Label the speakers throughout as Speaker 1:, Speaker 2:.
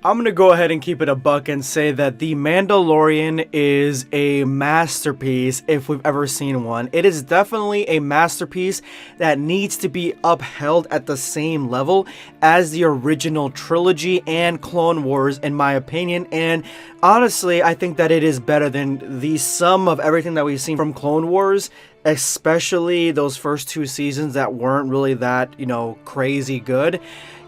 Speaker 1: I'm gonna go ahead and keep it a buck and say that The Mandalorian is a masterpiece if we've ever seen one. It is definitely a masterpiece that needs to be upheld at the same level as the original trilogy and Clone Wars, in my opinion. And honestly, I think that it is better than the sum of everything that we've seen from Clone Wars, especially those first two seasons that weren't really that, crazy good.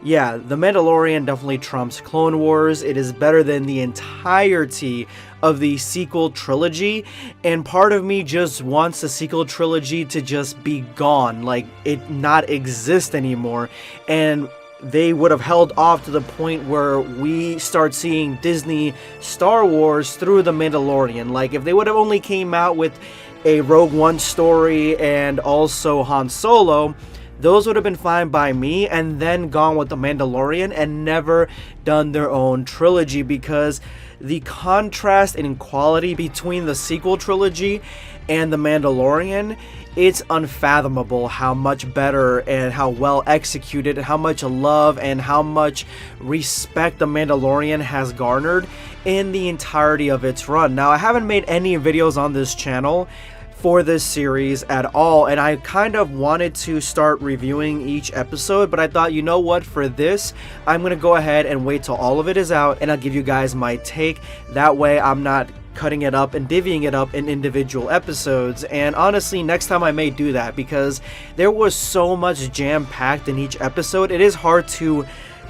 Speaker 1: Yeah, The Mandalorian definitely trumps Clone Wars. It is better than the entirety of the sequel trilogy, and part of me just wants the sequel trilogy to just be gone, like it not exist anymore, and they would have held off to the point where we start seeing Disney Star Wars through The Mandalorian. Like if they would have only came out with a Rogue One story and also Han Solo, those would have been fine by me, and then gone with The Mandalorian and never done their own trilogy, because the contrast in quality between the sequel trilogy and The Mandalorian, it's unfathomable how much better and how well executed and how much love and how much respect The Mandalorian has garnered in the entirety of its run. Now, I haven't made any videos on this channel for this series at all, and I kind of wanted to start reviewing each episode, but I thought, you know what, for this I'm gonna go ahead and wait till all of it is out and I'll give you guys my take. That way I'm not cutting it up and divvying it up in individual episodes. And honestly, next time I may do that, because there was so much jam-packed in each episode. It is hard to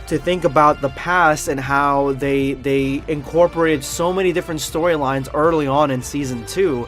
Speaker 1: think about the past and how they incorporated so many different storylines early on in season 2.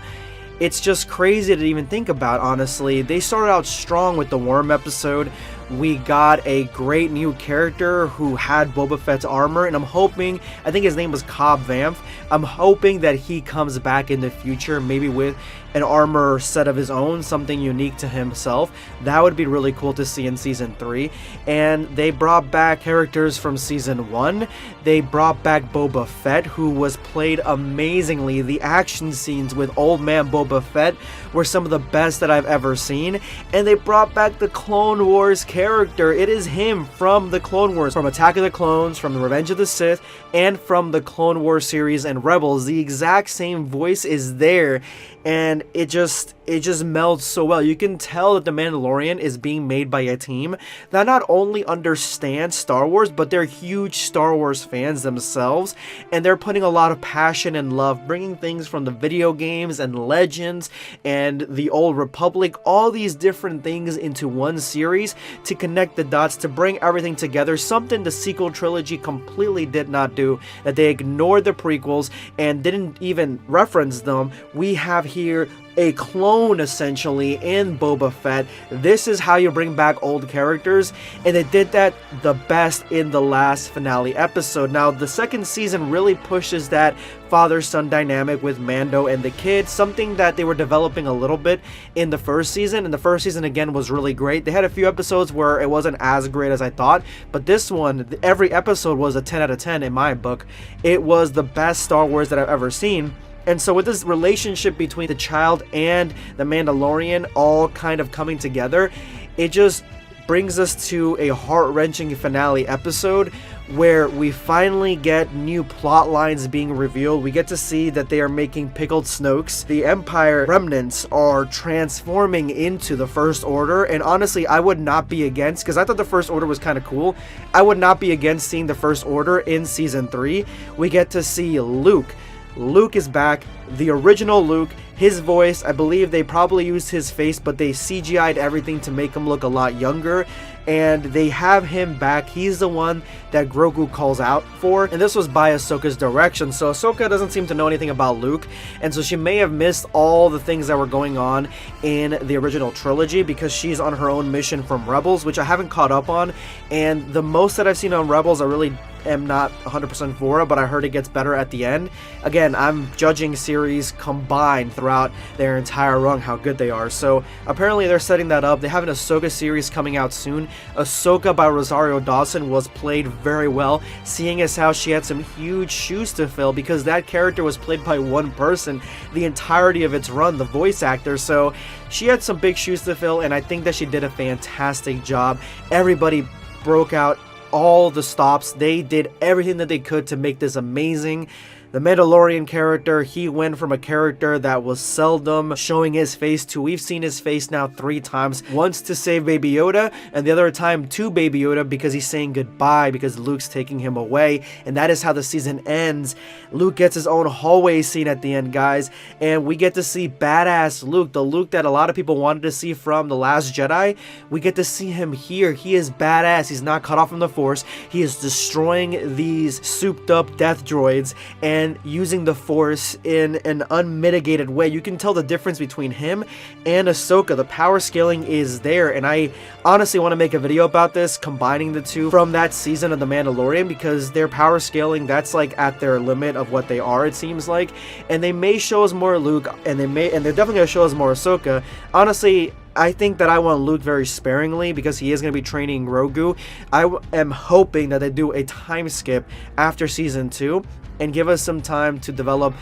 Speaker 1: It's just crazy to even think about, honestly. They started out strong with the Worm episode. We got a great new character who had Boba Fett's armor, and I'm hoping, I think his name was Cobb Vanth, I'm hoping that he comes back in the future, maybe with an armor set of his own, something unique to himself. That would be really cool to see in season 3. And they brought back characters from season 1. They brought back Boba Fett, who was played amazingly. The action scenes with old man Boba Fett were some of the best that I've ever seen. And they brought back the Clone Wars character. It is him from the Clone Wars, from Attack of the Clones, from the Revenge of the Sith, and from the Clone Wars series and Rebels. The exact same voice is there, and it just melds so well. You can tell that The Mandalorian is being made by a team that not only understands Star Wars, but they're huge Star Wars fans themselves, and they're putting a lot of passion and love, bringing things from the video games and Legends and the Old Republic, all these different things into one series to connect the dots, to bring everything together, something the sequel trilogy completely did not do, that they ignored the prequels and didn't even reference them. We have here a clone essentially in Boba Fett. This is how you bring back old characters, and they did that the best in the last finale episode. Now, the second season really pushes that father-son dynamic with Mando and the kid, something that they were developing a little bit in the first season, and the first season again was really great. They had a few episodes where it wasn't as great as I thought, but this one, every episode was a 10 out of 10 in my book. It was the best Star Wars that I've ever seen. And so with this relationship between the child and the Mandalorian all kind of coming together, it just brings us to a heart-wrenching finale episode where we finally get new plot lines being revealed. We get to see that they are making pickled Snokes. The Empire remnants are transforming into the First Order, and honestly, I would not be against, because I thought the First Order was kind of cool. I would not be against seeing the First Order in Season 3. We get to see Luke. Luke is back, the original Luke. His voice, I believe they probably used his face, but they CGI'd everything to make him look a lot younger, and they have him back. He's the one that Grogu calls out for, and this was by Ahsoka's direction. So Ahsoka doesn't seem to know anything about Luke, and so she may have missed all the things that were going on in the original trilogy, because she's on her own mission from Rebels, which I haven't caught up on, and the most that I've seen on Rebels, I really am not 100% for it, but I heard it gets better at the end. Again, I'm judging series combined throughout their entire run, how good they are. So apparently they're setting that up. They have an Ahsoka series coming out soon. Ahsoka by Rosario Dawson was played very well, seeing as how she had some huge shoes to fill, because that character was played by one person the entirety of its run, the voice actor. So she had some big shoes to fill, and I think that she did a fantastic job. Everybody broke out all the stops. They did everything that they could to make this amazing. The Mandalorian character, he went from a character that was seldom showing his face to, we've seen his face now 3 times. Once to save Baby Yoda, and the other time to Baby Yoda because he's saying goodbye because Luke's taking him away. And that is how the season ends. Luke gets his own hallway scene at the end, guys. And we get to see badass Luke, the Luke that a lot of people wanted to see from The Last Jedi. We get to see him here. He is badass. He's not cut off from the Force. He is destroying these souped up death droids and using the Force in an unmitigated way. You can tell the difference between him and Ahsoka. The power scaling is there, and I honestly want to make a video about this, combining the two from that season of The Mandalorian, because their power scaling, that's like at their limit of what they are, it seems like. And they may show us more Luke, and they're definitely going to show us more Ahsoka. Honestly, I think that I want Luke very sparingly because he is going to be training Grogu. I am hoping that they do a time skip after season 2 and give us some time to develop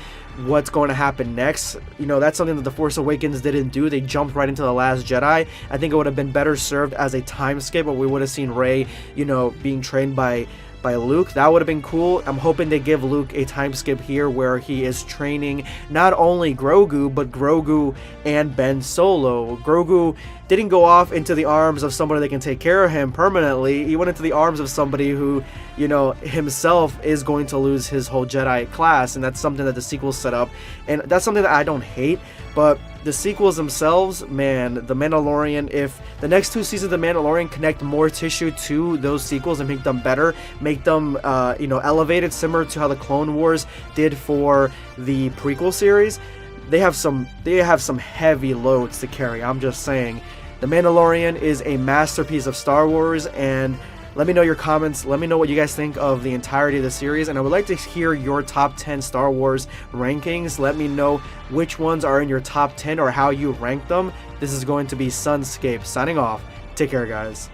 Speaker 1: what's going to happen next. You know, that's something that The Force Awakens didn't do. They jumped right into The Last Jedi. I think it would have been better served as a time skip where we would have seen Rey, you know, being trained by Luke. That would have been cool. I'm hoping they give Luke a time skip here where he is training not only Grogu, but Grogu and Ben Solo. Grogu didn't go off into the arms of somebody that can take care of him permanently. He went into the arms of somebody who, you know, himself is going to lose his whole Jedi class, and that's something that the sequels set up, and that's something that I don't hate. But the sequels themselves, man, The Mandalorian, if the next 2 seasons of The Mandalorian connect more tissue to those sequels and make them better, make them, you know, elevated, similar to how the Clone Wars did for the prequel series, they have some heavy loads to carry. I'm just saying. The Mandalorian is a masterpiece of Star Wars, and let me know your comments. Let me know what you guys think of the entirety of the series, and I would like to hear your top 10 Star Wars rankings. Let me know which ones are in your top 10 or how you rank them. This is going to be Sunscape signing off. Take care, guys.